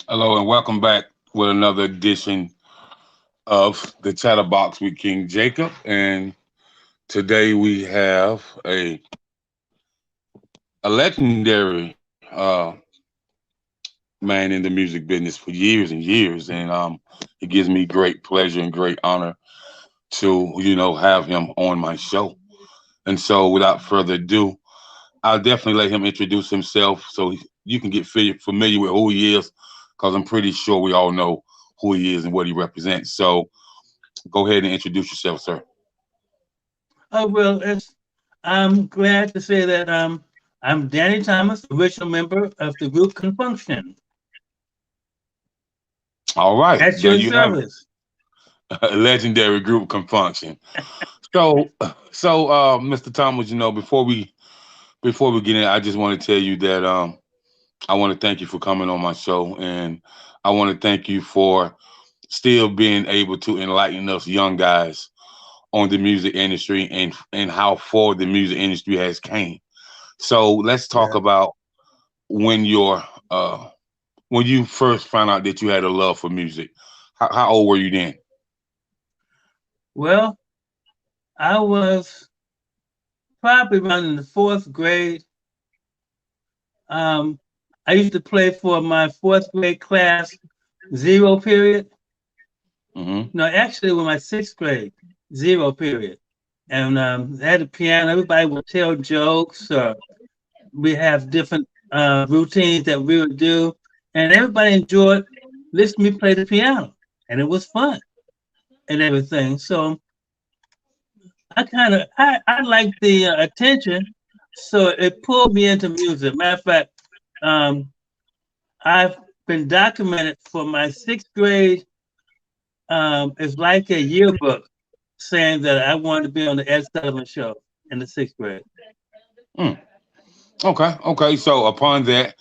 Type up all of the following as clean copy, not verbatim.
Hello and welcome back with another edition of the Chatterbox with King Jacob. And today we have a legendary man in the music business for years and years. And it gives me great pleasure and great honor to, have him on my show. And so without further ado, I'll definitely let him introduce himself so you can get familiar with who he is, because I'm pretty sure we all know who he is and what he represents. So go ahead and introduce yourself, sir. Oh, well, I'm glad to say that I'm Danny Thomas, original member of the group Con Funk Shun. All right. That's your service. A legendary group, Con Funk Shun. So, Mr. Thomas, before we get in, I just want to tell you that I want to thank you for coming on my show, and I want to thank you for still being able to enlighten us young guys on the music industry and how far the music industry has came. So let's talk about when you first found out that you had a love for music. How old were you then? Well, I was probably around in the fourth grade. I used to play for my fourth grade class, zero period. Mm-hmm. No, actually, with my sixth grade, zero period. And I had a piano. Everybody would tell jokes. We have different routines that we would do. And everybody enjoyed listening to me play the piano. And it was fun and everything. So I liked the attention. So it pulled me into music. Matter of fact, I've been documented for my sixth grade. It's like a yearbook saying that I wanted to be on the Ed Sullivan Show in the sixth grade. Okay. So upon that,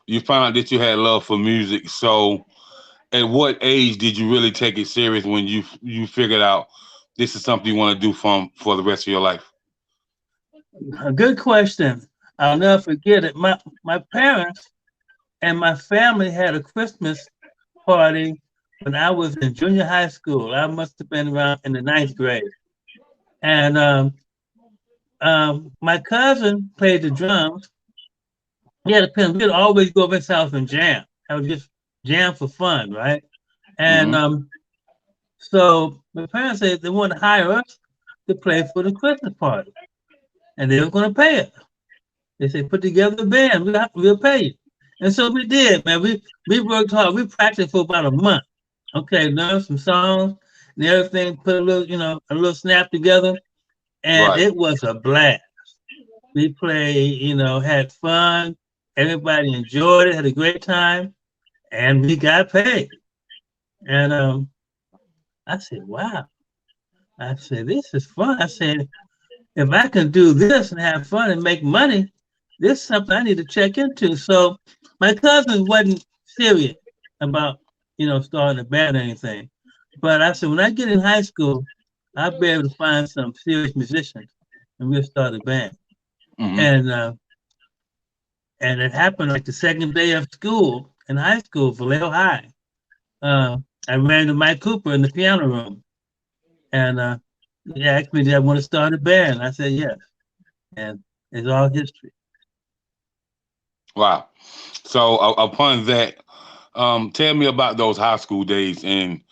you found out that you had love for music. So at what age did you really take it serious when you figured out this is something you want to do for the rest of your life? A good question. I'll never forget it. My parents and my family had a Christmas party when I was in junior high school. I must have been around in the ninth grade. And my cousin played the drums. He had a pen. We'd always go over his house and jam. I would just jam for fun, right? And so my parents said they wanted to hire us to play for the Christmas party. And they were going to pay us. They said, put together a band, we'll pay you. And so we did, man. We worked hard. We practiced for about a month. Okay, learned some songs and everything, put a little snap together. And It was a blast. We played, had fun. Everybody enjoyed it, had a great time. And we got paid. And I said, wow. I said, this is fun. I said, if I can do this and have fun and make money, this is something I need to check into. So my cousin wasn't serious about, starting a band or anything. But I said, when I get in high school, I'll be able to find some serious musicians and we'll start a band. Mm-hmm. And it happened like the second day of school in high school, Vallejo High. I ran to Mike Cooper in the piano room. And he asked me, did I want to start a band? I said, yes. And it's all history. Wow. So upon that, tell me about those high school days and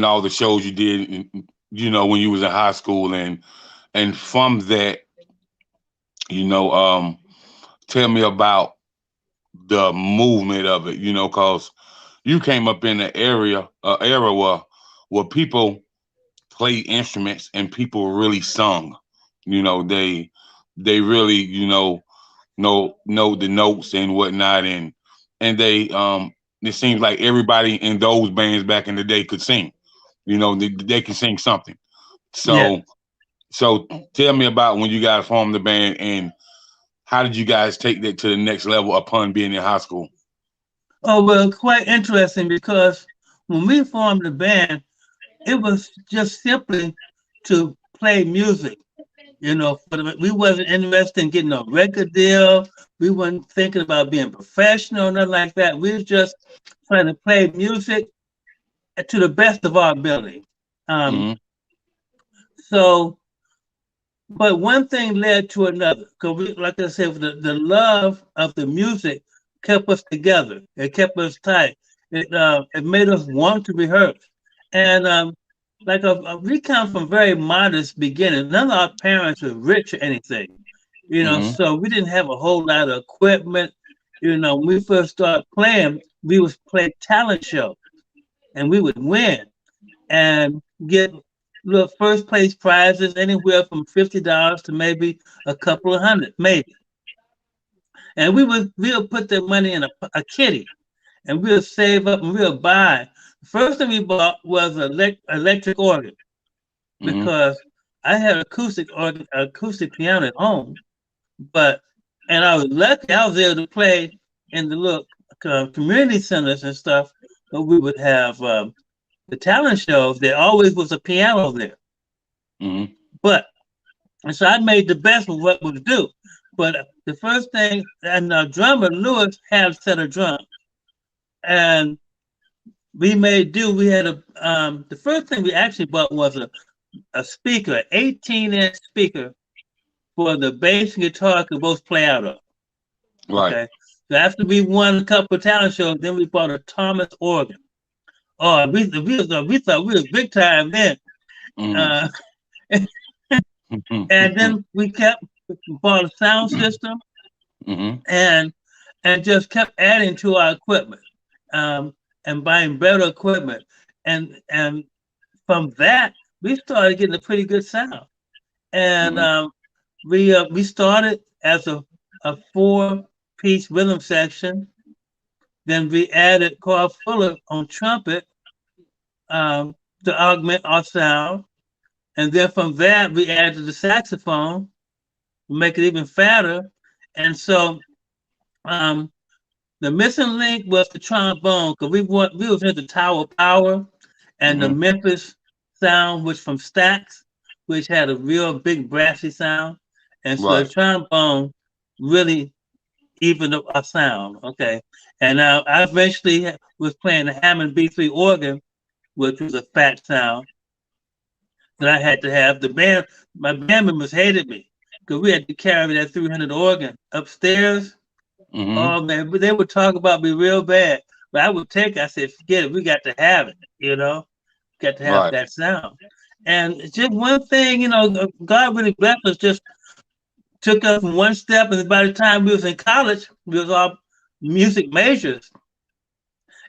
all the shows you did, when you was in high school. And from that, tell me about the movement of it, because you came up in an era where people played instruments and people really sung. You know, they really, know the notes and whatnot, and they it seems like everybody in those bands back in the day could sing. You know, they can sing something. Yeah. So tell me about when you guys formed the band, and how did you guys take that to the next level upon being in high school? Oh, well, quite interesting because when we formed the band, it was just simply to play music. We wasn't interested in getting a record deal. We weren't thinking about being professional, nothing like that. We was just trying to play music to the best of our ability. Um, Mm-hmm. so, but one thing led to another. Because, like I said, the love of the music kept us together. It kept us tight. It made us want to rehearse. And we come from very modest beginnings. None of our parents were rich or anything, Mm-hmm. so we didn't have a whole lot of equipment. When we first started playing, we would play talent shows and we would win and get little first place prizes anywhere from $50 to maybe a couple of hundred, maybe. And we'll put that money in a kitty and we'll save up and we'll buy. The first thing we bought was an electric organ Mm-hmm. because I had acoustic piano at home, and I was lucky I was able to play in the little community centers and stuff. But we would have the talent shows. There always was a piano there, Mm-hmm. but and so I made the best of what was due. But the first thing, and the drummer Lewis had a set of drums, and we made do. We had the first thing we actually bought was a speaker, 18-inch speaker for the bass and guitar could both play out of. Right. Okay. So after we won a couple of talent shows, then we bought a Thomas organ. Oh, we thought we was big time then. Mm-hmm. Uh, and then we bought a sound system Mm-hmm. and just kept adding to our equipment and buying better equipment. And from that, we started getting a pretty good sound. And we started as a 4-piece rhythm section. Then we added Carl Fuller on trumpet to augment our sound. And then from that, we added the saxophone to make it even fatter. And so the missing link was the trombone because we was into Tower Power and the Memphis sound, which from Stax, which had a real big brassy sound. And so the trombone really evened up our sound. Okay. And now I eventually was playing the Hammond B3 organ, which was a fat sound that I had to have. My band members hated me because we had to carry that 300 organ upstairs. Mm-hmm. Oh man, but they would talk about me real bad. But I would take it. I said, forget it. We got to have it, got to have that sound. And just one thing, God really blessed us, just took us from one step. And by the time we was in college, we was all music majors.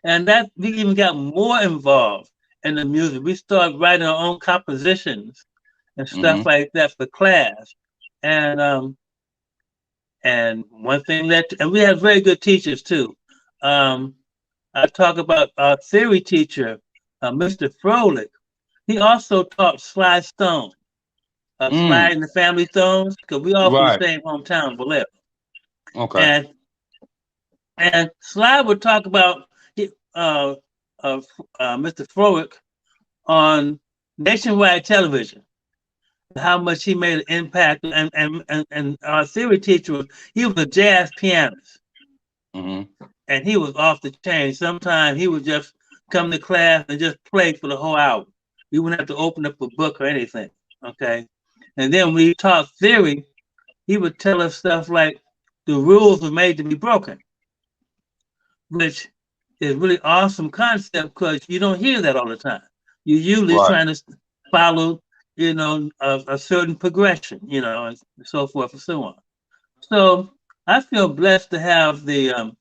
And that we even got more involved in the music. We started writing our own compositions and stuff like that for class. And one thing and we had very good teachers too. I talk about our theory teacher, Mr. Froelich. He also taught Sly Stone, Sly and the Family Stones, because we all from the same hometown, Vallejo. Okay. And Sly would talk about Mr. Froelich on nationwide television, how much he made an impact. And our theory teacher he was a jazz pianist. And he was off the chain. Sometimes he would just come to class and just play for the whole hour. We wouldn't have to open up a book or anything. Okay. And then when we taught theory, he would tell us stuff like the rules were made to be broken, which is really awesome concept because you don't hear that all the time. You're usually trying to follow, a certain progression, and so forth and so on. So I feel blessed to have the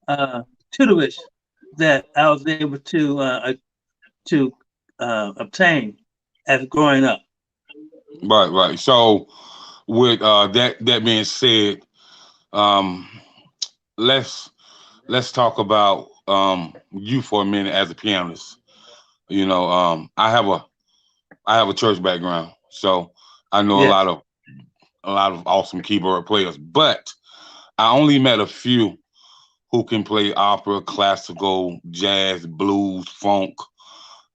tutorage that I was able to obtain as growing up. Right, right. So with that being said, um, let's let's talk about you for a minute as a pianist. You know, I have a church background, so I know Yes. a lot of awesome keyboard players, but I only met a few who can play opera, classical, jazz, blues, funk,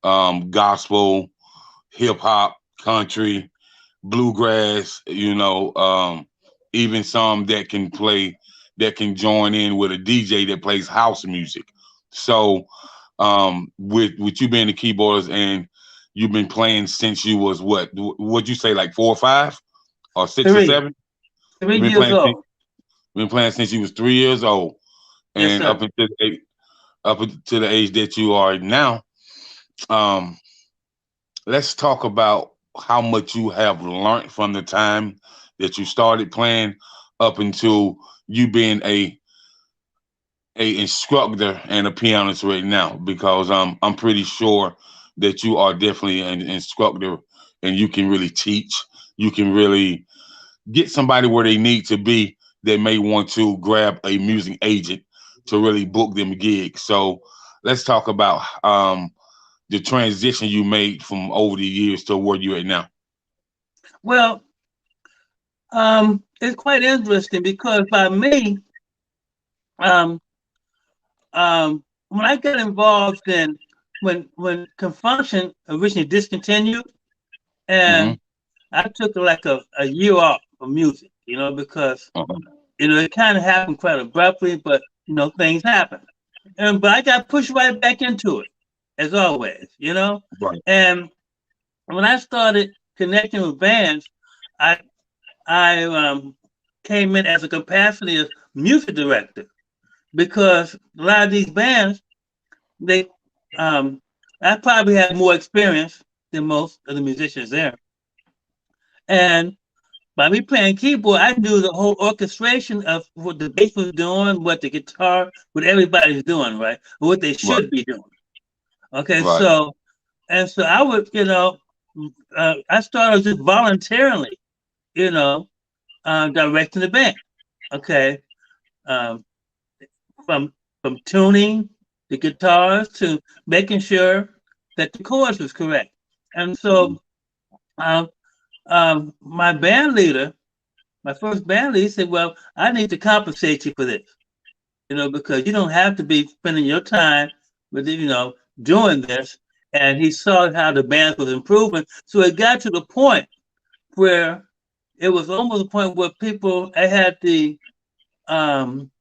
gospel, hip hop, country, bluegrass, even some that can join in with a DJ that plays house music. So, with you being a keyboardist and you've been playing since you was would you say like 4 or 5 or 6 or 7? Three You've years old. been playing since you was 3 years old, Yes, and sir. up until the age that you are now. Um, let's talk about how much you have learned from the time that you started playing up until you being a instructor and a pianist right now, because I'm pretty sure that you are definitely an instructor and you can really teach. You can really get somebody where they need to be. They may want to grab a music agent to really book them gigs. So let's talk about the transition you made from over the years to where you're at now. Well, it's quite interesting because by me, um, when I got involved in when Confunction originally discontinued, Mm-hmm. and I took like a year off from music, because Uh-huh. it kind of happened quite abruptly, but things happen. But I got pushed right back into it, as always. Right. And when I started connecting with bands, I I came in as a capacity as music director because a lot of these bands, they um I probably had more experience than most of the musicians there. And by me playing keyboard, I knew the whole orchestration of what the bass was doing, what the guitar, what everybody's doing, right? Or what they Right. should be doing. Okay, Right. so I would, I started just voluntarily, you know, directing the band. Okay, um, from tuning the guitars to making sure that the chords was correct. And Mm-hmm. so, um, my band leader, my first band leader, said, "Well, I need to compensate you for this, because you don't have to be spending your time with, doing this." And he saw how the band was improving, so it got to the point where it was almost a point where people, I had um,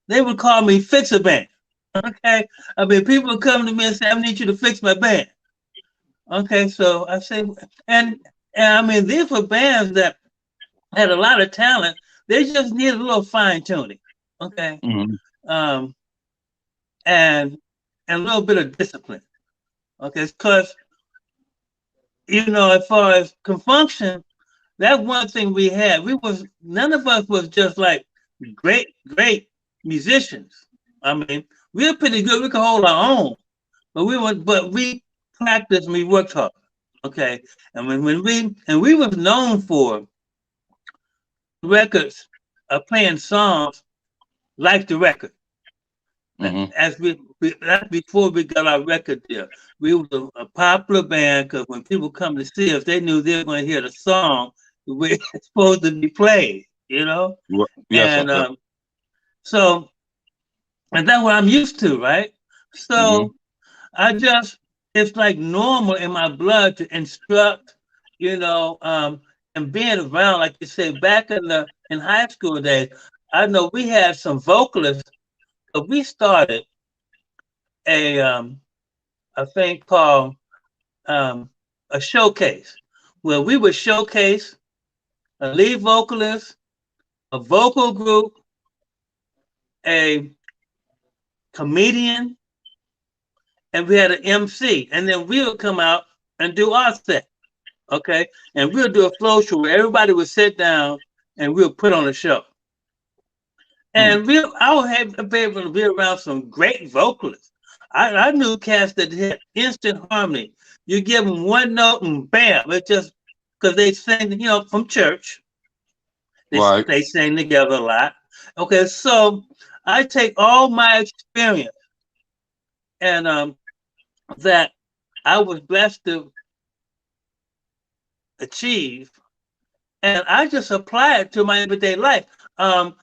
they would call me fix a band. Okay, I mean, people would come to me and say, "I need you to fix my band." Okay, so I say, and I mean, these were bands that had a lot of talent. They just needed a little fine tuning. Okay, Mm-hmm. um, and a little bit of discipline. Okay, because as far as confunction, that's one thing we had. None of us was just like great musicians. I mean, we were pretty good. We could hold our own, but we practiced and we worked hard. Okay, and we was known for records playing songs like the record. Mm-hmm. That's before we got our record deal. We was a popular band because when people come to see us, they knew they were going to hear the song the way it's supposed to be played. Yes, sir. And so, and that's what I'm used to, right? Mm-hmm. So it's like normal in my blood to instruct, you know, um, and being around, like you say, back in high school days, I know we had some vocalists, but we started a a thing called um, a showcase, where we would showcase a lead vocalist, a vocal group, a comedian, and we had an MC, and then we would come out and do our set, okay? And we'll do a flow show where everybody would sit down and we'll put on a show. And I would be able to be around some great vocalists. I knew cats that had instant harmony. You give them one note and bam, it just because they sang, from church. They sang together a lot. Okay, so I take all my experience and that I was blessed to achieve, and I just apply it to my everyday life. And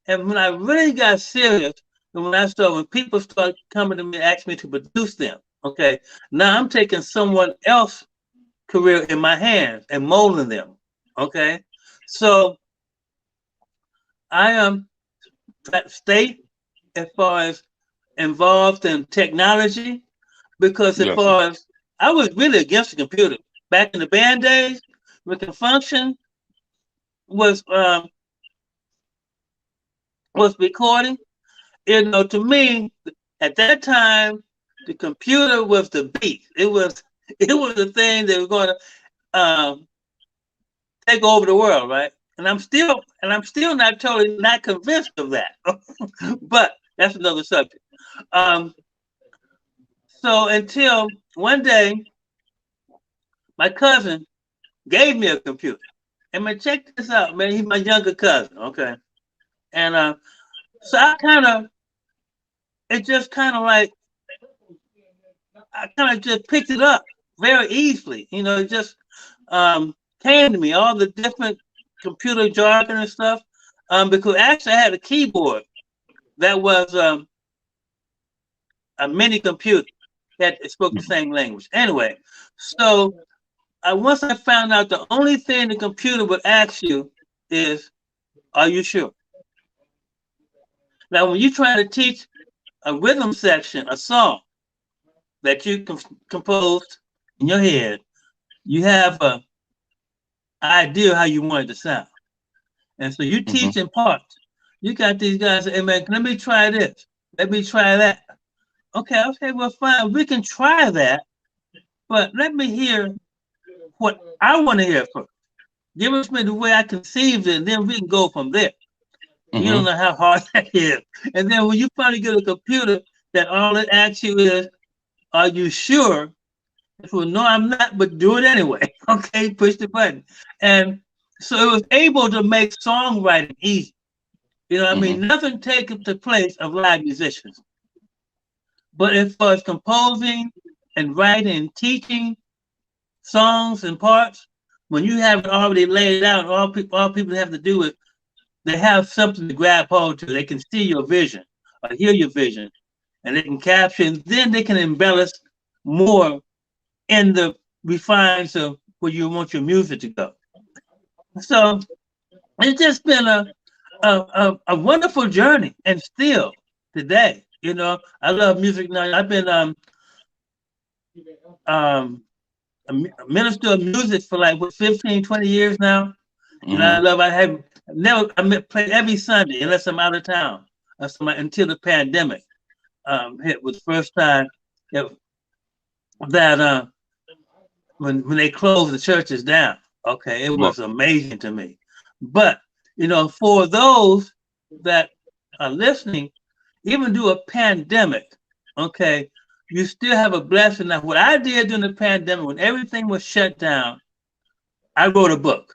when I really got serious, and when people started coming to me and asking me to produce them, okay, now I'm taking someone else's career in my hands and molding them, okay. So I stay as far as involved in technology, because as far as I was really against the computer back in the band days, when Con Funk Shun was recording. To me at that time, the computer was the beast. It was the thing that was going to take over the world, right? And I'm still not totally not convinced of that, but that's another subject. So until one day, my cousin gave me a computer. And man, check this out, man. He's my younger cousin, okay? And so I just picked it up very easily. It just came to me, all the different computer jargon and stuff. Because actually I had a keyboard that was a mini computer that spoke the same language. Anyway, so once I found out the only thing the computer would ask you is, are you sure? Now, when you try to teach a rhythm section, a song that you composed in your head, you have an idea how you want it to sound. And so you teach in parts. You got these guys, hey man, let me try this. Let me try that. Okay, well, fine. We can try that, but let me hear what I want to hear first. Give us me the way I conceived it, and then we can go from there. You don't know how hard that is. And then when you finally get a computer that all it asks you is, are you sure? Well, no, I'm not, but do it anyway. Okay, push the button. And so it was able to make songwriting easy. I mean, nothing takes the place of live musicians. But as far as composing and writing and teaching songs and parts, when you have it already laid out, all people have to do is they have something to grab hold to. They can see your vision or hear your vision, and they can capture, and then they can embellish more in the refines of where you want your music to go. So it's just been a wonderful journey, and still today, I love music now. I've been a minister of music for 15, 20 years now. I have never played every Sunday unless I'm out of town. Until the pandemic hit, was the first time that when they closed the churches down. Okay, it was amazing to me. But for those that are listening, even through a pandemic, okay, you still have a blessing. Now, what I did during the pandemic, when everything was shut down, I wrote a book.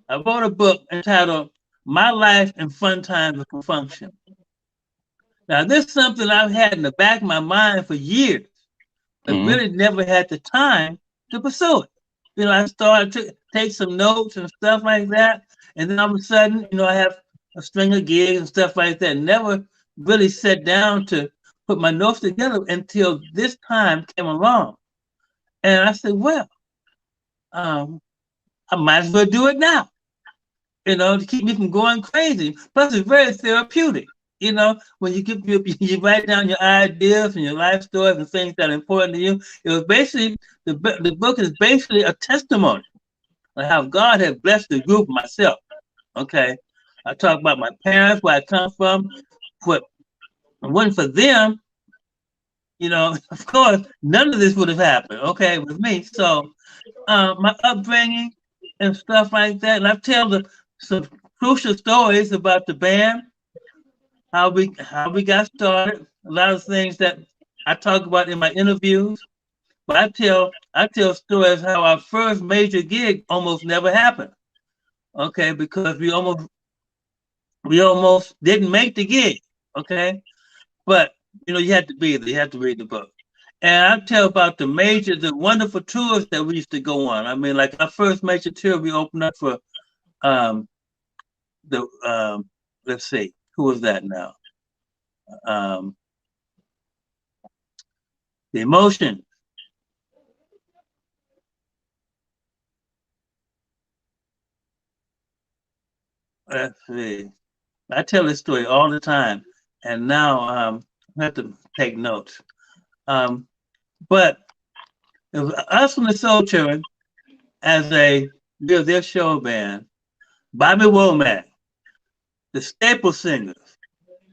I wrote a book entitled My Life and Fun Times with Con Funk Shun. Now, this is something I've had in the back of my mind for years, but really never had the time to pursue it. I started to take some notes and stuff like that, and then all of a sudden, I have a string of gigs and stuff like that. Never really sat down to put my notes together until this time came along. And I said, well, I might as well do it now, to keep me from going crazy. Plus, it's very therapeutic, when you write down your ideas and your life stories and things that are important to you. It was basically, the book is basically a testimony of how God has blessed the group myself. Okay. I talk about my parents, where I come from. What it wasn't for them, of course, none of this would have happened, okay, with me. So my upbringing and stuff like that. And I tell some crucial stories about the band, how we got started, a lot of things that I talk about in my interviews. But I tell stories how our first major gig almost never happened. Okay, because we almost didn't make the gig. Okay, but you know you had to be there. You had to read the book. And I tell about the wonderful tours that we used to go on. I mean, like our first major tour, we opened up for um, the let's see, who was that now? Um, the Emotion. Let's see. I tell this story all the time, and now I have to take notes. Um, but it was us from the Soul Children as their show band, Bobby Womack, the Staple Singers,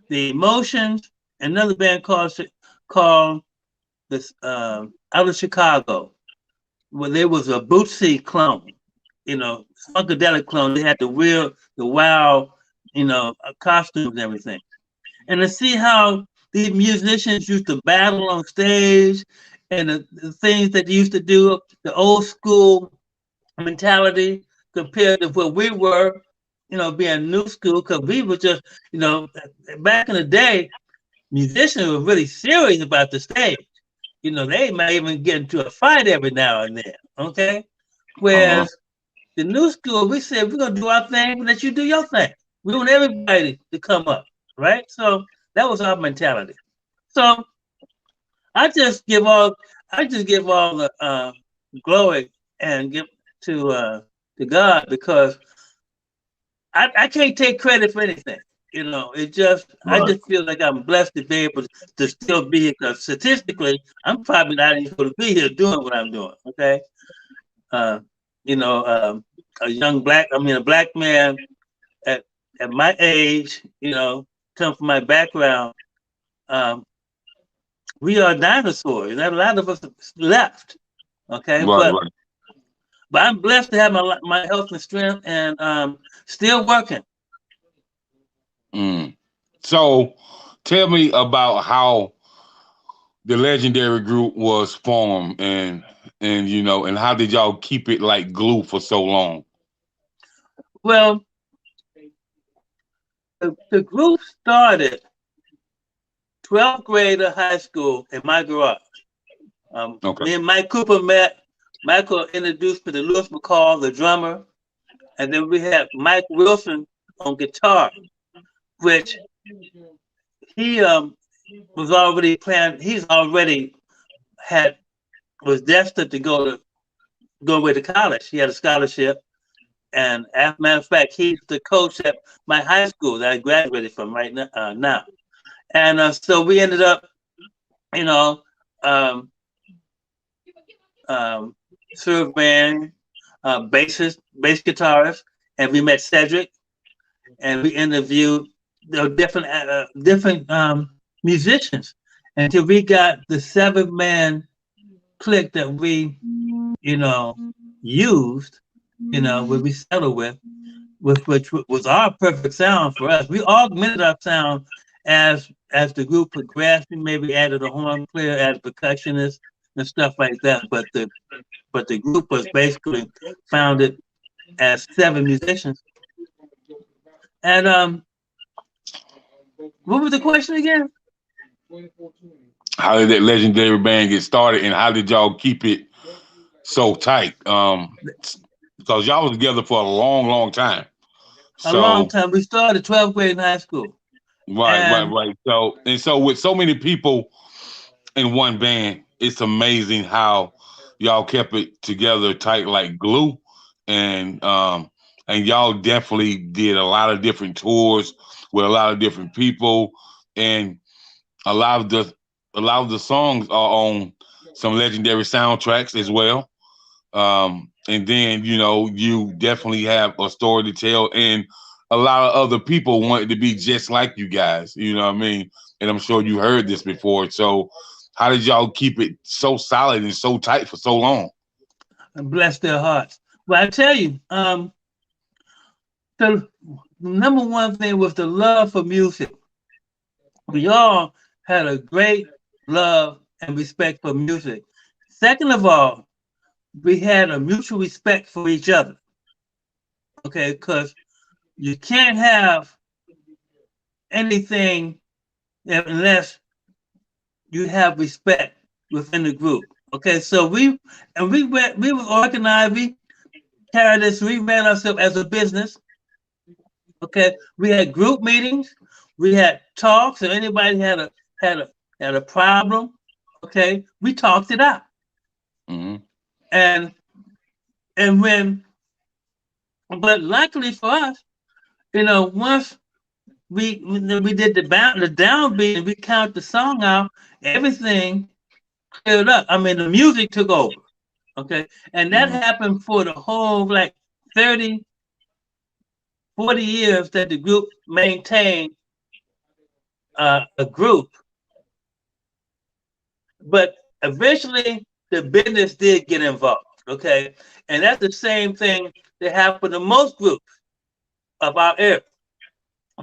the Emotions, another band called this out of Chicago, where there was a Bootsy clone, you know, funkadelic clone. They had the wild, you know, costumes and everything. And to see how these musicians used to battle on stage and the things that they used to do, the old school mentality compared to what we were, you know, being new school, because we were just, you know, back in the day, musicians were really serious about the stage. You know, they might even get into a fight every now and then, okay? Whereas the new school, we said, we're going to do our thing, let you do your thing. We want everybody to come up, right? So that was our mentality. So I just give all the glory and give to God, because I can't take credit for anything. You know, I just feel like I'm blessed to be able to still be here, because statistically, I'm probably not even going to be here doing what I'm doing. Okay, you know, a black man at my age, you know, come from my background. We are dinosaurs, and a lot of us left. Okay, right. but I'm blessed to have my health and strength, and still working. So, tell me about how the legendary group was formed, and you know, and how did y'all keep it like glue for so long? Well, the group started 12th grade of high school in my garage. Okay. Me and Mike Cooper met. Michael introduced me to Lewis McCall, the drummer, and then we had Mike Wilson on guitar, which he was already planned. Was destined to go away to college. He had a scholarship, and as a matter of fact, he's the coach at my high school that I graduated from right now. And so we ended up, you know, serve band, bass guitarist, and we met Cedric, and we interviewed the different musicians until we got the 7-man clique that we, you know, used, you know, what we settled with which was our perfect sound for us. We augmented our sound as the group progressed. We maybe added a horn player, added percussionist and stuff like that. But the group was basically founded as 7 musicians. And what was the question again? How did that legendary band get started, and how did y'all keep it so tight? Because y'all was together for a long, long time. A long time. We started 12th grade in high school. Right. So with so many people in one band, it's amazing how y'all kept it together tight like glue, and y'all definitely did a lot of different tours with a lot of different people, and a lot of the songs are on some legendary soundtracks as well. And then, you know, you definitely have a story to tell, and a lot of other people wanted to be just like you guys, you know what I mean? And I'm sure you heard this before. So how did y'all keep it so solid and so tight for so long? And bless their hearts. Well, I tell you, the number one thing was the love for music. We all had a great love and respect for music. Second of all, we had a mutual respect for each other. Okay, because you can't have anything unless you have respect within the group. Okay, so we were organized, we carried this, we ran ourselves as a business. Okay, we had group meetings, we had talks. If anybody had a problem, okay, we talked it out. Mm-hmm. And when, but luckily for us, once we did the downbeat and we count the song out, everything cleared up. I mean, the music took over. Okay, and that happened for the whole like 30, 40 years that the group maintained a group. But eventually the business did get involved. Okay, and that's the same thing that happened to most groups of our era.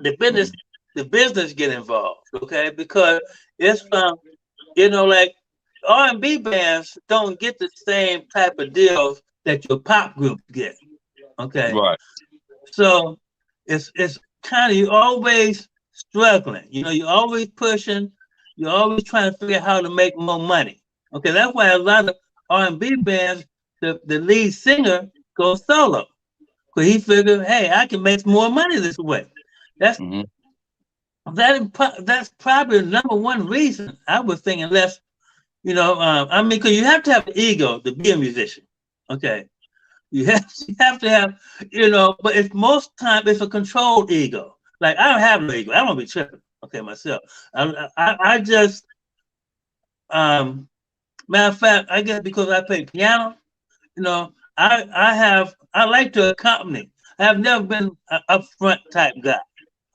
The business get involved. Okay, because it's like R&B bands don't get the same type of deals that your pop groups get. Okay, right. So it's kind of, you're always struggling. You're always pushing. You're always trying to figure out how to make more money. Okay, that's why a lot of R&B bands, the lead singer goes solo, because he figured, hey, I can make more money this way. That's that's probably the number one reason I was thinking. Unless I mean, because you have to have an ego to be a musician. Okay, you have to have, but it's most time it's a controlled ego. Like, I don't have no ego. I don't be tripping. Okay, myself. I just matter of fact, I guess because I play piano, I like to accompany. I have never been an upfront type guy.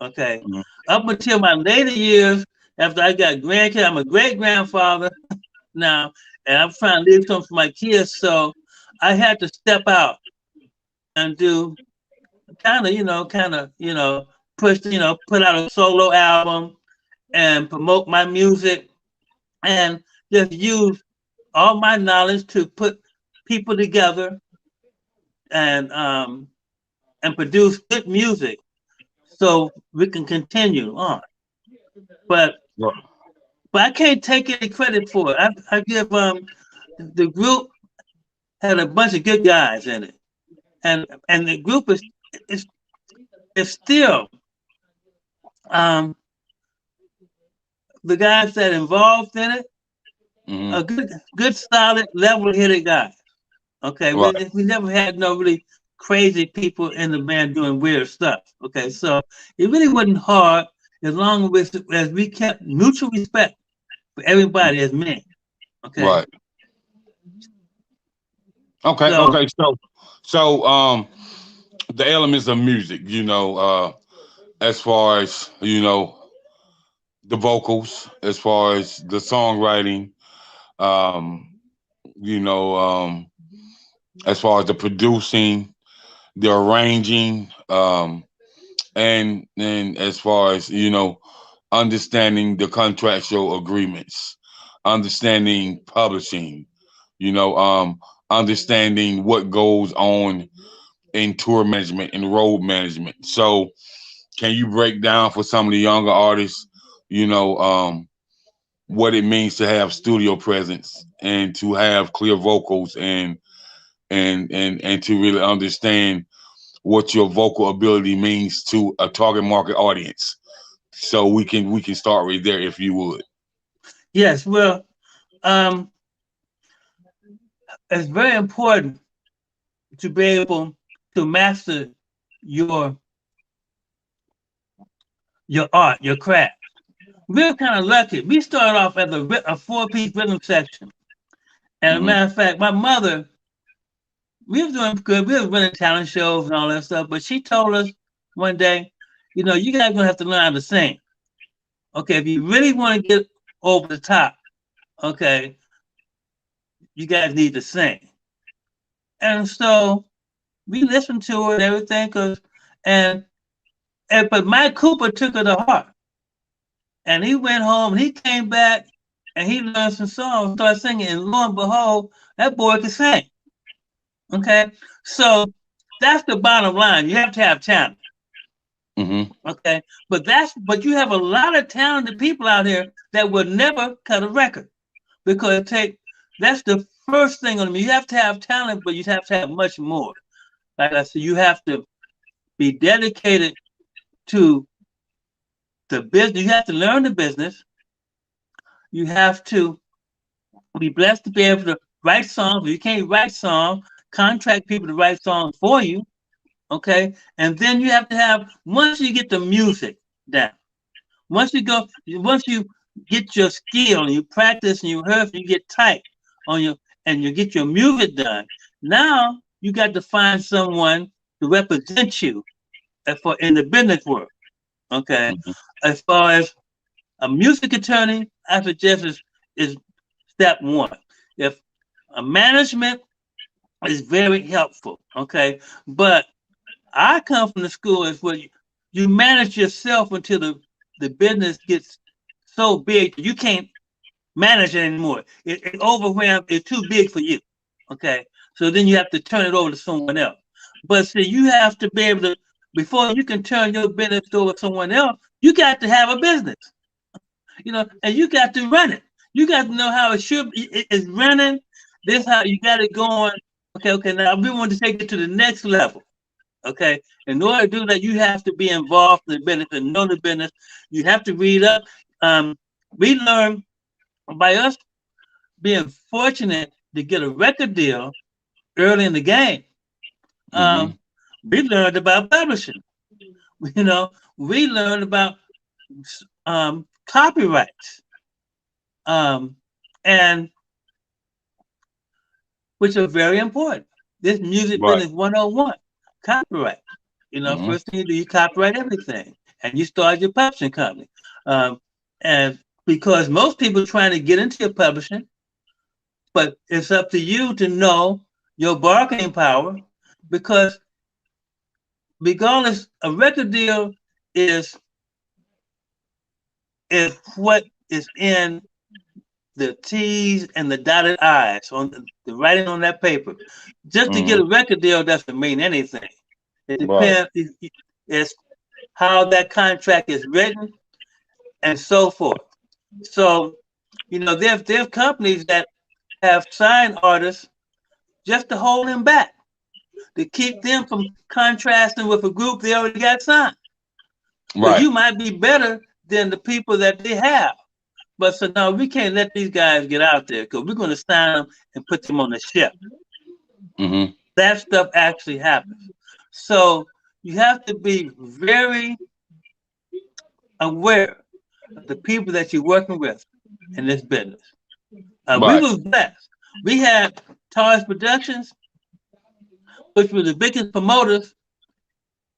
Okay, up until my later years, after I got grandkids, I'm a great grandfather now, and I'm trying to leave something for my kids. So I had to step out and do kind of, push, put out a solo album and promote my music and just use all my knowledge to put people together and produce good music so we can continue on. But I can't take any credit for it. I give the group had a bunch of good guys in it, and the group is still the guys that involved in it are good, solid, level-headed guys. Okay, right. We never had no really crazy people in the band doing weird stuff. Okay, so it really wasn't hard as long as we kept mutual respect for everybody as men. Okay. Right. Okay. So the elements of music, as far as the vocals, as far as the songwriting, as far as the producing, the arranging, and as far as understanding the contractual agreements, understanding publishing, understanding what goes on in tour management and road management. So can you break down for some of the younger artists, what it means to have studio presence and to have clear vocals and to really understand what your vocal ability means to a target market audience? So we can start right there, if you would. Yes, well, it's very important to be able to master your art, your craft. We're kind of lucky. We started off as a 4-piece rhythm section. And as a matter of fact, my mother, we were doing good. We were running talent shows and all that stuff. But she told us one day, you guys are going to have to learn how to sing. Okay, if you really want to get over the top, okay, you guys need to sing. And so we listened to her and everything, but Mike Cooper took her to heart. And he went home and he came back and he learned some songs, started singing, and lo and behold, that boy can sing. Okay, so that's the bottom line. You have to have talent. Okay, but you have a lot of talented people out here that would never cut a record because that's the first thing on me. You have to have talent, but you have to have much more. Like I said, you have to be dedicated to the business. You have to learn the business. You have to be blessed to be able to write songs. If you can't write songs, contract people to write songs for you. Okay, and then you have to have, once you get the music down, once you get your skill and you practice and you rehearse, you get tight on your, and you get your music done. Now you got to find someone to represent you in the business world. Okay, as far as a music attorney, I suggest is step one. If a management is very helpful, okay, but I come from the school is where you manage yourself until the business gets so big you can't manage it anymore. It overwhelms. It's too big for you. Okay, so then you have to turn it over to someone else. But see, you have to be able to, before you can turn your business over to someone else, you got to have a business. And you got to run it. You got to know how it should be. It's running. This how you got it going. Okay. Now we want to take it to the next level. Okay, in order to do that, you have to be involved in the business and know the business. You have to read up. We learned by us being fortunate to get a record deal early in the game. We learned about publishing. We learned about copyrights, and which are very important. This music business 101. Copyright. First thing you do, you copyright everything, and you start your publishing company. And because most people are trying to get into your publishing, but it's up to you to know your bargaining power, because regardless, a record deal is what is in the T's and the dotted I's on the writing on that paper. Just to get a record deal doesn't mean anything. It depends. It's how that contract is written and so forth. So, there's companies that have signed artists just to hold them back, to keep them from contrasting with a group they already got signed. Right. So you might be better than the people that they have. But so no, we can't let these guys get out there because we're going to sign them and put them on the ship. That stuff actually happens. So you have to be very aware of the people that you're working with in this business. We were blessed. We had Taurus Productions, which were the biggest promoters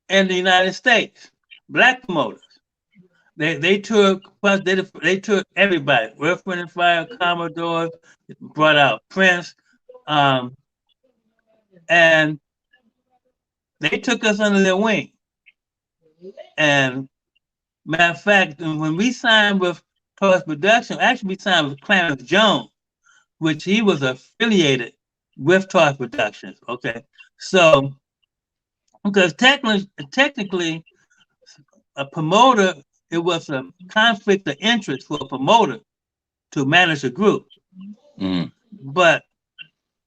in the United States, black promoters. They took everybody. Earth, Wind and Fire, Commodore, brought out Prince, and they took us under their wing. And matter of fact, when we signed with Taurus Production, actually we signed with Clarence Jones, which he was affiliated with Taurus Productions. Okay, so because technically, a promoter. It was a conflict of interest for a promoter to manage a group. But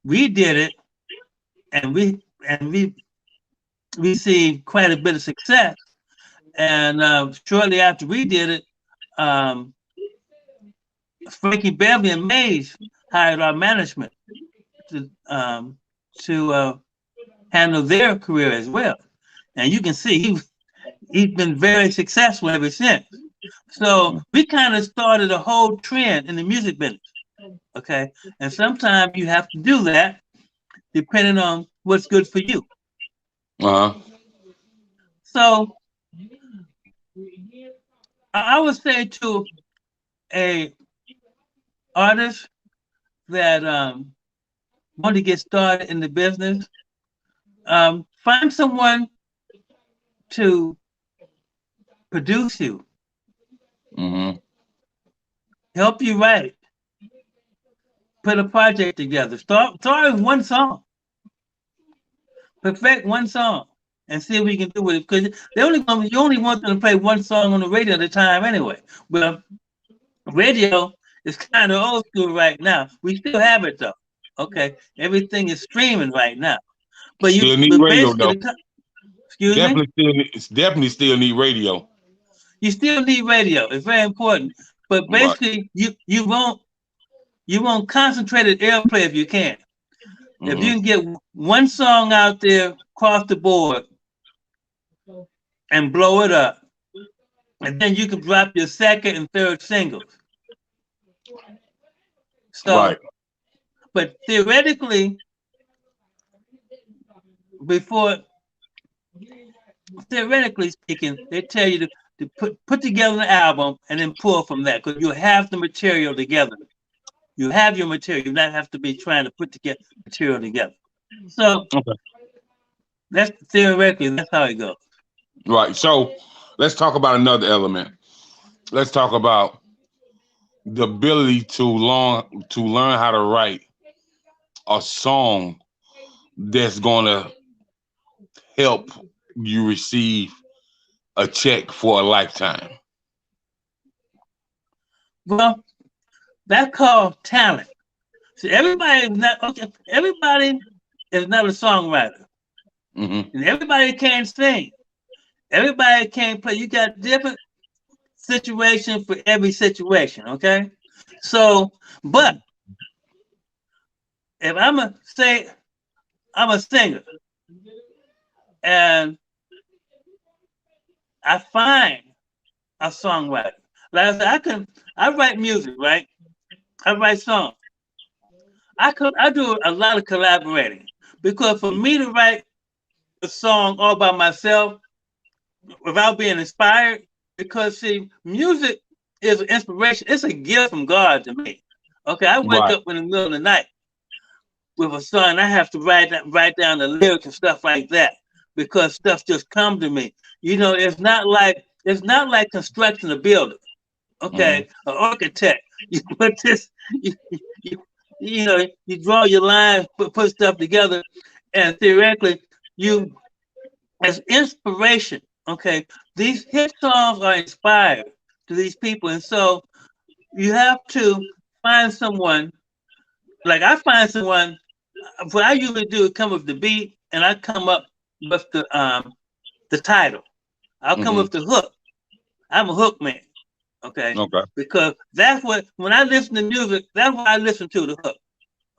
we did it, and we received quite a bit of success. And shortly after we did it, Frankie Beverly and Mays hired our management to handle their career as well. And you can see he's been very successful ever since. So we kind of started a whole trend in the music business. Okay. And sometimes you have to do that depending on what's good for you. So I would say to a artist that want to get started in the business, find someone to produce you, help you write, put a project together. Start with one song. Perfect one song and see what we can do with it. Because you only want them to play one song on the radio at a time anyway. Well, radio is kind of old school right now. We still have it though. Okay, everything is streaming right now. But still need radio though. Definitely still need radio. You still need radio. It's very important. But basically, right. you won't concentrate airplay if you can. Mm-hmm. If you can get one song out there across the board and blow it up, and then you can drop your second and third singles. So, right. But theoretically speaking, they tell you to put together an album and then pull from that, because you have the material together. You have your material. You not have to be trying to put together material together. So that's theoretically, that's how it goes. Right. So let's talk about another element. Let's talk about the ability to learn how to write a song that's gonna help you receive a check for a lifetime. Well, that's called talent. See, everybody is not a songwriter. Mm-hmm. And everybody can't sing. Everybody can't play. You got different situations for every situation, okay? So, but if I'm a singer and I find a songwriter. Like I said, I write music, right? I write songs. I do a lot of collaborating, because for me to write a song all by myself without being inspired, because see, music is an inspiration. It's a gift from God to me. Okay, I wake up in the middle of the night with a song. I have to write down the lyrics and stuff like that, because stuff just comes to me. You know, it's not like constructing a building. Okay, an architect. You put this, you draw your lines, put stuff together, and theoretically, as inspiration. Okay, these hit songs are inspired to these people, and so you have to find someone. Like I find someone. What I usually do is come with the beat, and I come up with the title. I'll come with the hook. I'm a hook man. Okay. Because that's when I listen to music, that's what I listen to, the hook.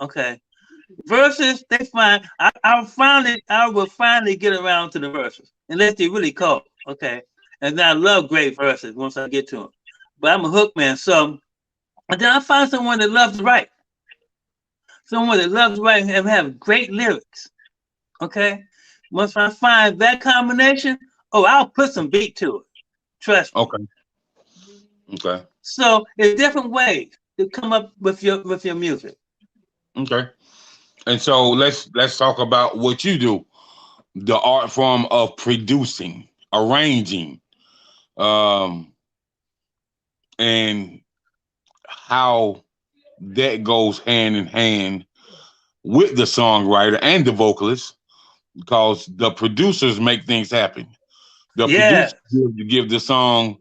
Okay. Verses, they find I will finally get around to the verses, unless they really cold. Okay. And I love great verses once I get to them. But I'm a hook man. So, and then I find someone that loves to write. Someone that loves writing and have great lyrics. Okay. Once I find that combination, I'll put some beat to it. Trust me. Okay. So there's different ways to come up with your music. Okay. And so let's talk about what you do, the art form of producing, arranging, and how that goes hand in hand with the songwriter and the vocalist, because the producers make things happen. The producers give the song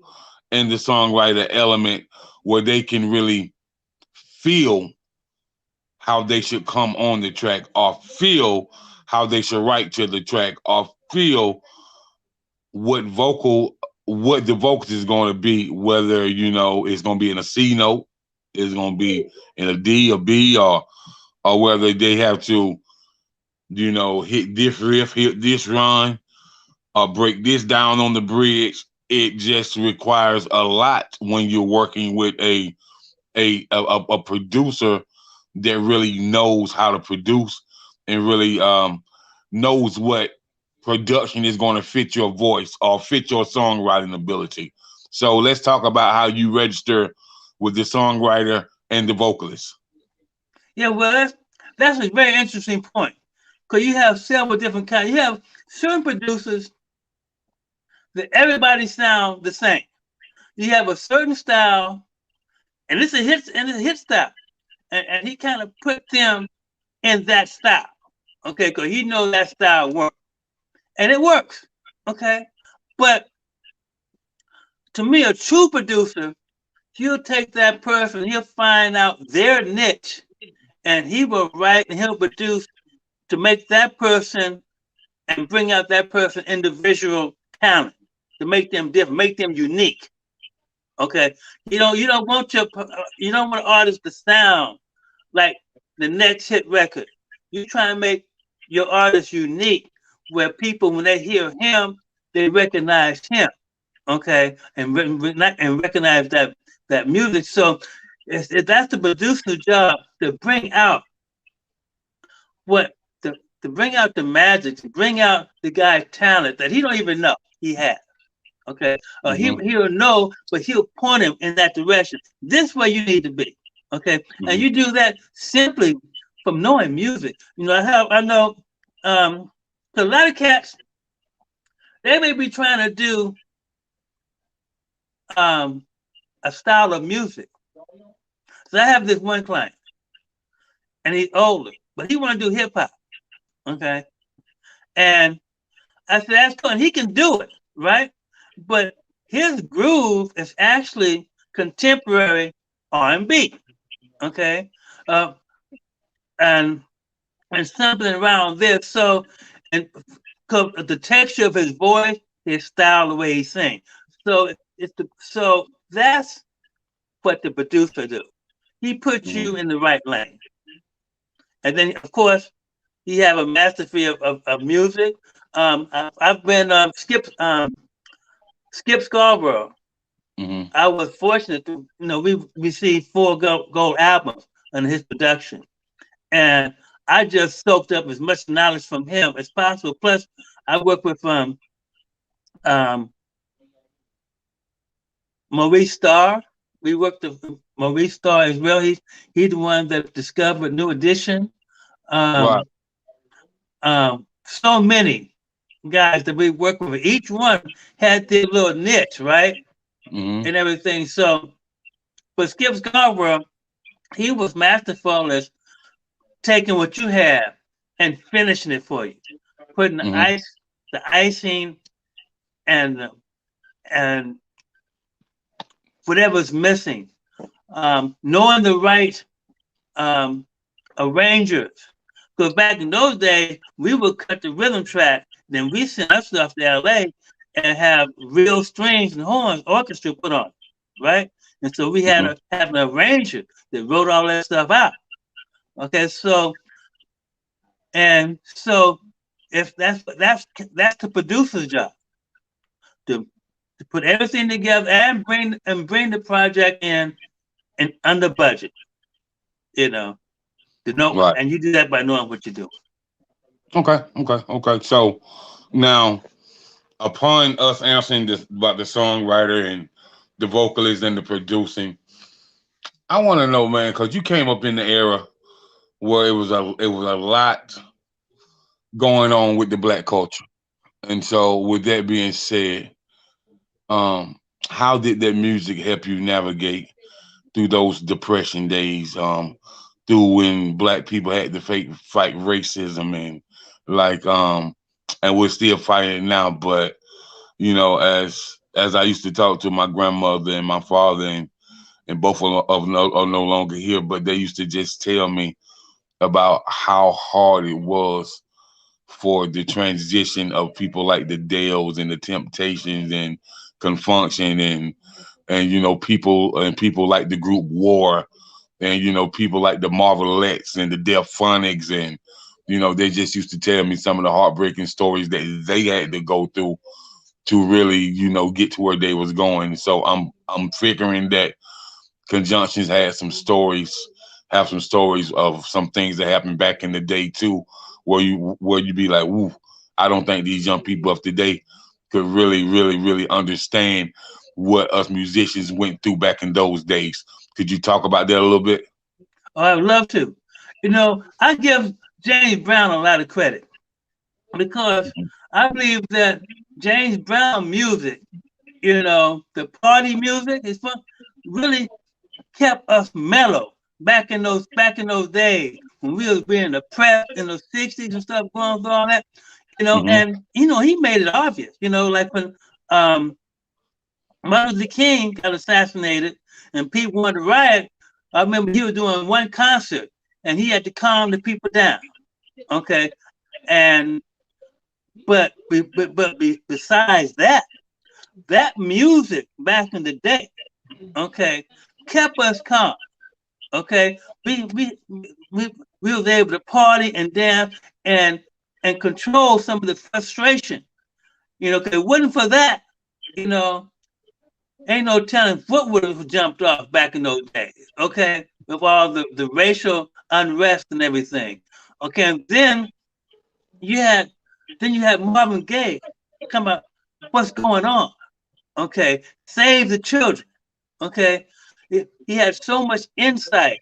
and the songwriter element where they can really feel how they should come on the track, or feel how they should write to the track, or feel what the vocals is going to be, whether, it's going to be in a C note, it's going to be in a D or B, or whether they have to, hit this riff, hit this run, or break this down on the bridge. It just requires a lot when you're working with a producer that really knows how to produce and really knows what production is going to fit your voice or fit your songwriting ability. So let's talk about how you register with the songwriter and the vocalist. Yeah, well, that's a very interesting point, because you have several different kinds. You have certain producers that everybody sounds the same. You have a certain style, and it's a hit style. and he kind of put them in that style, okay, because he knows that style works, and it works, okay. But to me, a true producer, he'll take that person, he'll find out their niche, and he will write and he'll produce to make that person and bring out that person's individual talent, to make them different, make them unique. Okay, you don't want artists to sound like the next hit record. You try and make your artist unique, where people, when they hear him, they recognize him. Okay, and recognize that music. So that's the producer's job, to bring out to bring out the magic, to bring out the guy's talent that he don't even know he has. Okay, he'll know, but he'll point him in that direction. This way you need to be. Okay, and you do that simply from knowing music. You know, I know a lot of cats, they may be trying to do a style of music. So I have this one client, and he's older, but he want to do hip hop. Okay, and I said, that's cool, and he can do it, right? But his groove is actually contemporary R&B. Okay, and something around this. So, and the texture of his voice, his style, the way he sings. So so that's what the producer do. He puts you in the right lane, and then of course he have a mastery of music. I've been Skip Scarborough. I was fortunate to, we received 4 gold albums under his production, and I just soaked up as much knowledge from him as possible. Plus, I work with Maurice Starr. We worked with Maurice Starr as well. He's the one that discovered New Edition. Right. So many guys that we work with, each one had their little niche, right? And everything. So, but Skip Scarborough, he was masterful as taking what you have and finishing it for you, putting the icing, and whatever's missing, knowing the right arrangers. Because back in those days, we would cut the rhythm track, then we send our stuff to LA and have real strings and horns, orchestra put on, right? And so we had to have an arranger that wrote all that stuff out. Okay, so if that's the producer's job, to put everything together and bring the project in and under budget, right. And you do that by knowing what you're doing. Okay. So now, upon us answering this about the songwriter and the vocalist and the producing, I want to know, man, because you came up in the era where it was a lot going on with the Black culture, and so with that being said, how did that music help you navigate through those depression days? Through when Black people had to fight racism and and we're still fighting now. But as I used to talk to my grandmother and my father, and both are no longer here, but they used to just tell me about how hard it was for the transition of people like the Dells and the Temptations and Con Funk Shun and people like the group War. And, people like the Marvelettes and the Delphonics, and, they just used to tell me some of the heartbreaking stories that they had to go through to really, get to where they was going. So I'm figuring that Conjunctions have some stories of some things that happened back in the day too, where you be like, ooh, I don't think these young people of today could really, really, really understand what us musicians went through back in those days. Could you talk about that a little bit? Oh, I would love to. I give James Brown a lot of credit, because I believe that James Brown music, the party music, is fun, really kept us mellow back in those days when we was being oppressed in the 60s and stuff going through all that, and he made it obvious, like when Martin Luther King got assassinated and people wanted to riot. I remember he was doing one concert and he had to calm the people down. Okay. But besides that music back in the day, okay, kept us calm. Okay. We was able to party and dance and control some of the frustration. Because it wasn't for that, ain't no telling what would have jumped off back in those days, okay? With all the racial unrest and everything. Okay, and then you had Marvin Gaye come up, what's going on? Okay, save the children. Okay. He had so much insight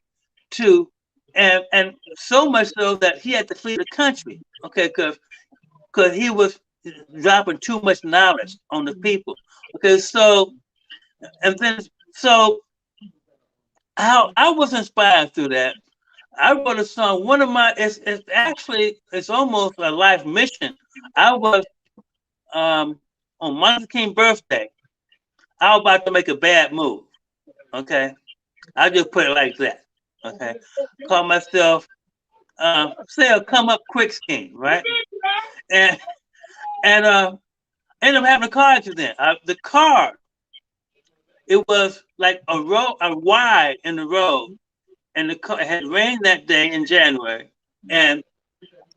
to and so much so that he had to flee the country. Okay, because he was dropping too much knowledge on the people. Okay, so I was inspired through that. I wrote a song. One of my it's almost a life mission. I was on Martin Luther King's birthday. I was about to make a bad move. Okay, I just put it like that. Okay, call myself say a come up quick scheme, right? And ended up having a car accident. The car, it was like a wide in the road, and the car, it had rained that day in January, and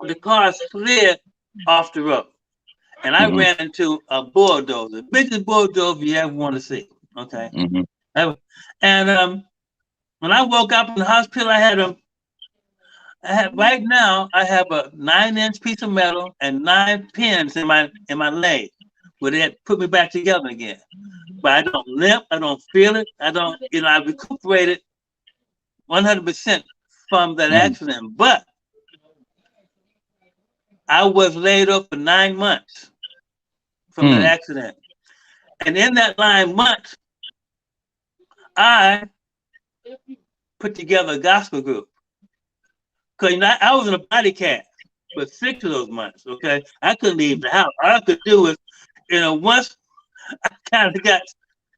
the car slid off the road, and I ran into a bulldozer, biggest bulldozer you ever want to see. Okay, and when I woke up in the hospital, I had right now I have a 9-inch piece of metal and 9 pins in my leg, where they had put me back together again. But I don't limp, I don't feel it, I don't, I recuperated 100% from that accident. But I was laid up for 9 months from that accident. And in that 9 months, I put together a gospel group. Because I was in a body cast for 6 of those months, okay? I couldn't leave the house. All I could do was, once I kind of got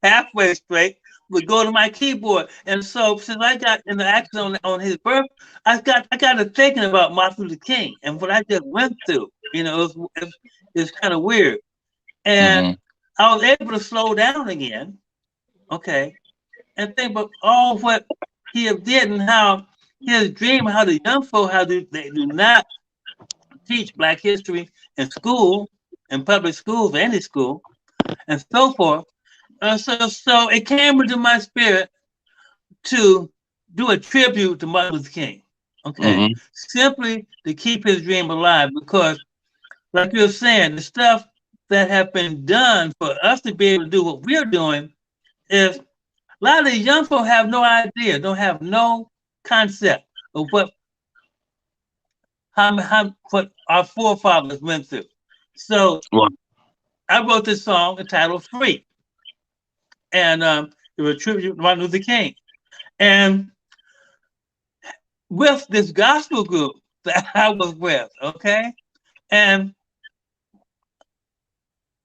halfway straight, would go to my keyboard. And so since I got in the accident on his birth, I got to thinking about Martin Luther King and what I just went through. It's kind of weird. And I was able to slow down again, okay, and think about all what he did and how his dream, how the young folk, they do not teach Black history in school, in public schools, any school, and so forth. So it came into my spirit to do a tribute to Martin Luther King, okay? Simply to keep his dream alive, because like you're saying, the stuff that have been done for us to be able to do what we're doing is a lot of the young folk have no idea, don't have no concept of what our forefathers went through. So I wrote this song entitled Free. And it was a tribute to Martin Luther King. And with this gospel group that I was with, okay? And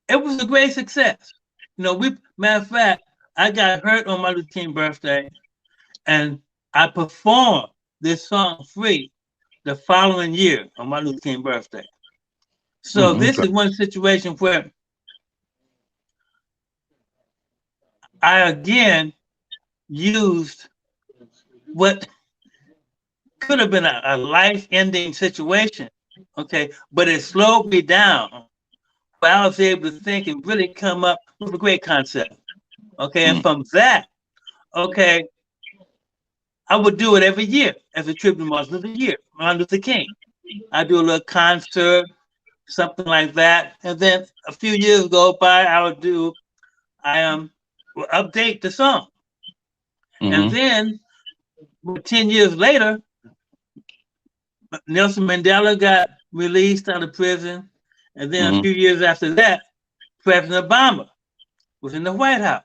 it was a great success. Matter of fact, I got hurt on Martin Luther King's birthday, and I performed this song Free the following year on Martin Luther King's birthday. So this is one situation where I again used what could have been a life-ending situation, okay, but it slowed me down. But I was able to think and really come up with a great concept, okay, and from that, okay, I would do it every year as a tribute to Martin Luther King. I do a little concert, something like that, and then a few years go by, I would update the song. And then 10 years later, Nelson Mandela got released out of prison. And then a few years after that, President Obama was in the White House.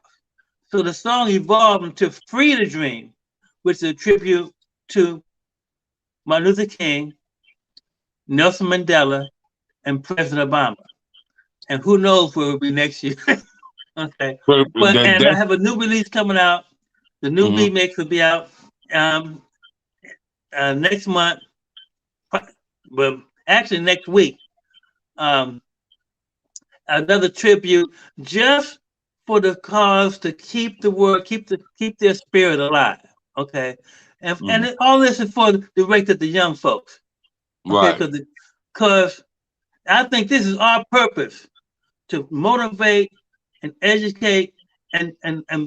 So the song evolved into Free the Dream, which is a tribute to Martin Luther King, Nelson Mandela, and President Obama. And who knows where it'll be next year. Okay. And I have a new release coming out. The new remix will be out next month. Well, actually next week. Another tribute just for the cause to keep the word, keep their spirit alive. Okay. And all this is for the direct of the young folks. Okay? Right. Because I think this is our purpose, to motivate and educate and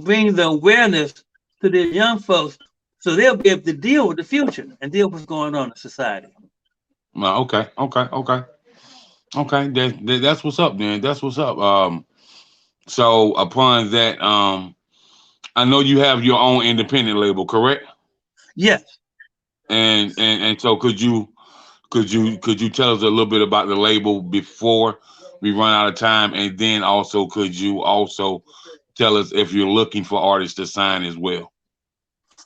bring the awareness to the young folks so they'll be able to deal with the future and deal with what's going on in society. Okay. That's what's up, man. That's what's up. So upon that, I know you have your own independent label, correct? Yes. And so could you tell us a little bit about the label before we run out of time, and then also could you also tell us if you're looking for artists to sign as well?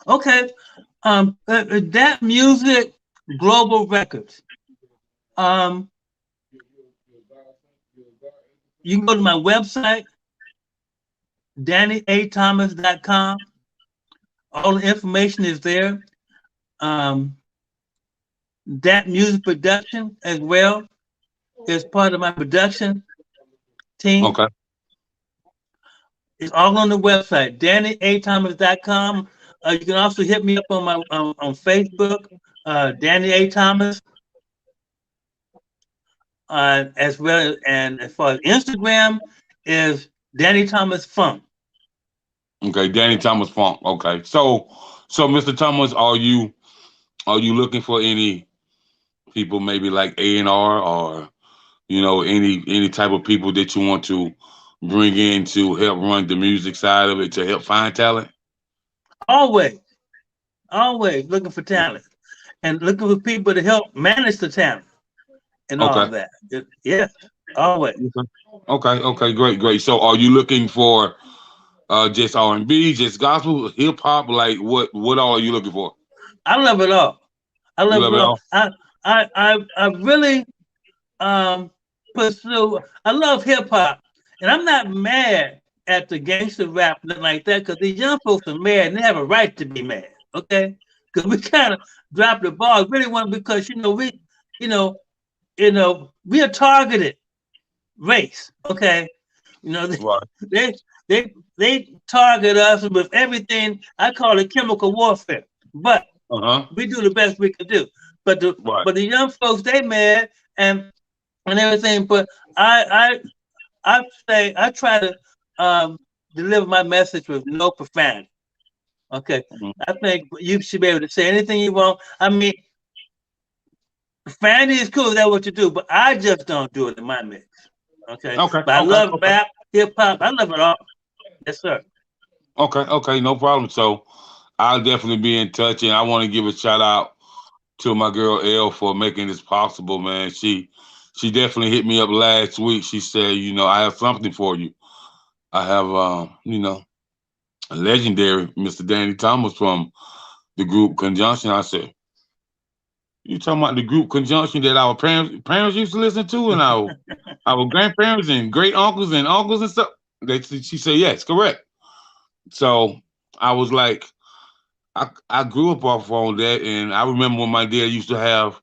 Okay. That Music Global Records. You can go to my website, DannyAThomas.com. All the information is there. That music production as well is part of my production team. Okay. It's all on the website, DannyAThomas.com. You can also hit me up on my on Facebook, Danny A. Thomas. As well, and as far as Instagram is Danny Thomas Funk. Okay, Danny Thomas Funk. Okay, so Mr. Thomas, are you looking for any people, maybe like A&R, or any type of people that you want to bring in to help run the music side of it, to help find talent? Always looking for talent and looking for people to help manage the talent. And all of that. Yes, always. Okay, great. So are you looking for just R&B, just gospel, hip hop? Like what all are you looking for? I love it all. I love it all. I really pursue. I love hip hop, and I'm not mad at the gangster rap, nothing like that, because these young folks are mad and they have a right to be mad. Okay, because we kind of dropped the ball. Really want, because we are targeted race. Okay, they target us with everything. I call it chemical warfare, but we do the best we can do. But the young folks, they mad and everything. But I say I try to deliver my message with no profanity. Okay, I think you should be able to say anything you want. I mean, profanity is cool, that's what you do, but I just don't do it in my mix. Okay. But I love rap, hip hop, I love it all. Yes, sir. Okay, no problem. So I'll definitely be in touch, and I want to give a shout out to my girl Elle for making this possible, man. She definitely hit me up last week. She said, I have something for you. I have a legendary Mr. Danny Thomas from the group Conjunction. I said, you talking about the group Conjunction that our parents used to listen to, and our grandparents and great uncles and uncles and stuff? She said, yes, correct. So I was like, I grew up off on that, and I remember when my dad used to have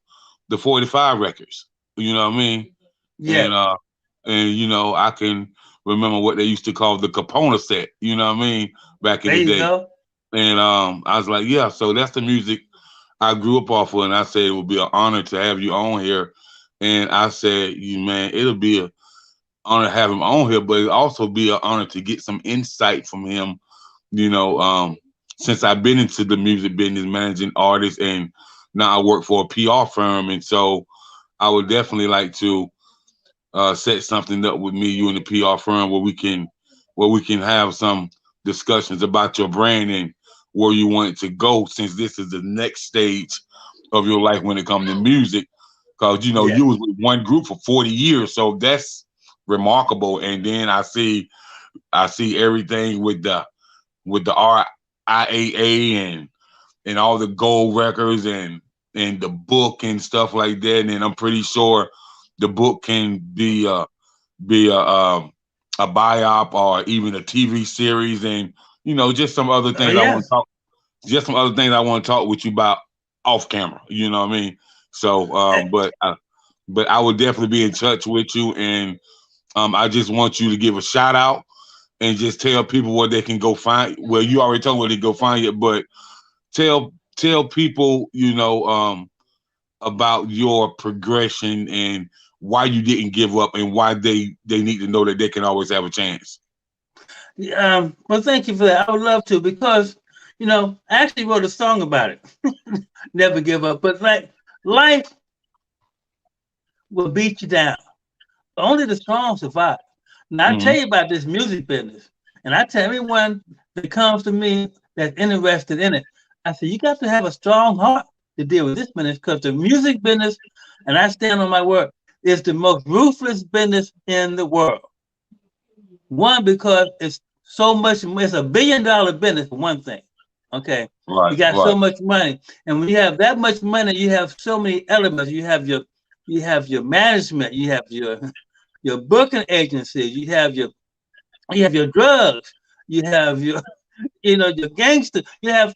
the 45 records. You know what I mean? Yeah. And I can remember what they used to call the Capona set. You know what I mean? Back in the day. Go. And I was like, yeah. So that's the music I grew up off of, and I said it would be an honor to have you on here. And I said, man, it'll be an honor to have him on here, but it'll also be an honor to get some insight from him. Since I've been into the music business, managing artists, and now I work for a PR firm, and so I would definitely like to set something up with me, you, and the PR firm where we can have some discussions about your brand and where you want it to go, since this is the next stage of your life when it comes to music. Because you was with one group for 40 years, so that's remarkable. And then I see everything with the RIAA and and all the gold records and the book and stuff like that. And I'm pretty sure the book can be a biop or even a TV series, and just some other things I want to talk. Just some other things I want to talk with you about off camera. You know what I mean? So, but I would definitely be in touch with you, and I just want you to give a shout out and just tell people where they can go find. Well, you already told me where they go find it, but tell people, about your progression and why you didn't give up and why they need to know that they can always have a chance. Well, thank you for that. I would love to, because, I actually wrote a song about it. Never give up. But like, life will beat you down. Only the strong survive. Now, I tell you about this music business, and I tell everyone that comes to me that's interested in it, I say, you got to have a strong heart to deal with this business, because the music business, and I stand on my word, is the most ruthless business in the world. One, because it's so much, it's $1 billion business for one thing. Okay. Right. You got so much money. And when you have that much money, you have so many elements. You have your management, you have your booking agencies, you have your drugs, you have your your gangster, you have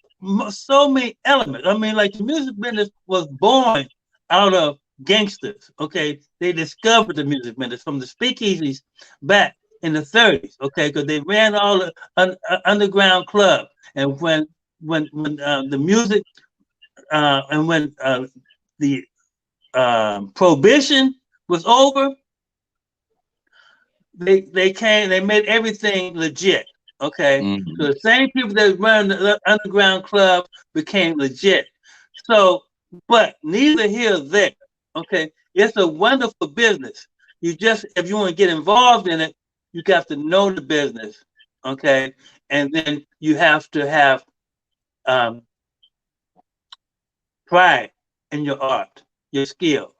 so many elements. I mean, like, the music business was born out of gangsters. Okay, they discovered the music business from the speakeasies back in the 30s. Okay, because they ran all the underground clubs, and when the music and when the prohibition was over, they came, they made everything legit. Okay, so the same people that run the underground club became legit. So, but neither here nor there. Okay, it's a wonderful business. If you want to get involved in it, you got to know the business. Okay, and then you have to have pride in your art, your skills.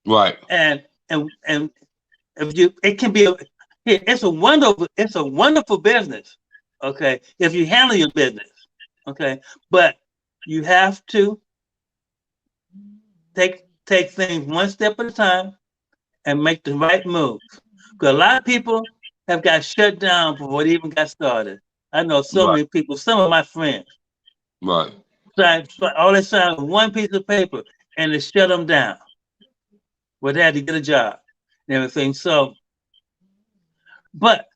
Right. And if you, it can be it's a wonderful business. Okay, if you handle your business. Okay, but you have to take things one step at a time and make the right moves. Because a lot of people have got shut down before they even got started. I know so many people, some of my friends. Right. All they signed was one piece of paper, and it shut them down. Well, they had to get a job and everything. So, but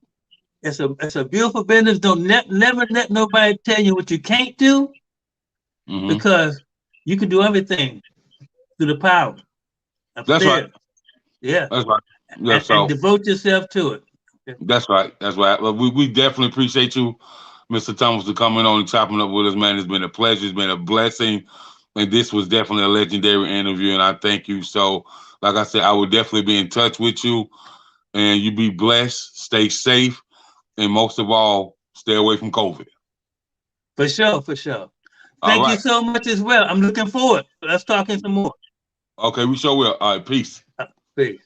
it's a beautiful business. Don't never let nobody tell you what you can't do, because you can do everything through the power. That's right. Yeah. That's right. Yeah, and devote yourself to it. That's right. That's right. Well, we definitely appreciate you, Mr. Thomas, for coming on and chopping up with us, man. It's been a pleasure. It's been a blessing. And this was definitely a legendary interview, and I thank you. So, like I said, I will definitely be in touch with you, and you be blessed, stay safe, and most of all, stay away from COVID. For sure, for sure. Thank you so much as well. I'm looking forward. Let's talk some more. Okay, we sure will. All right, peace. Peace.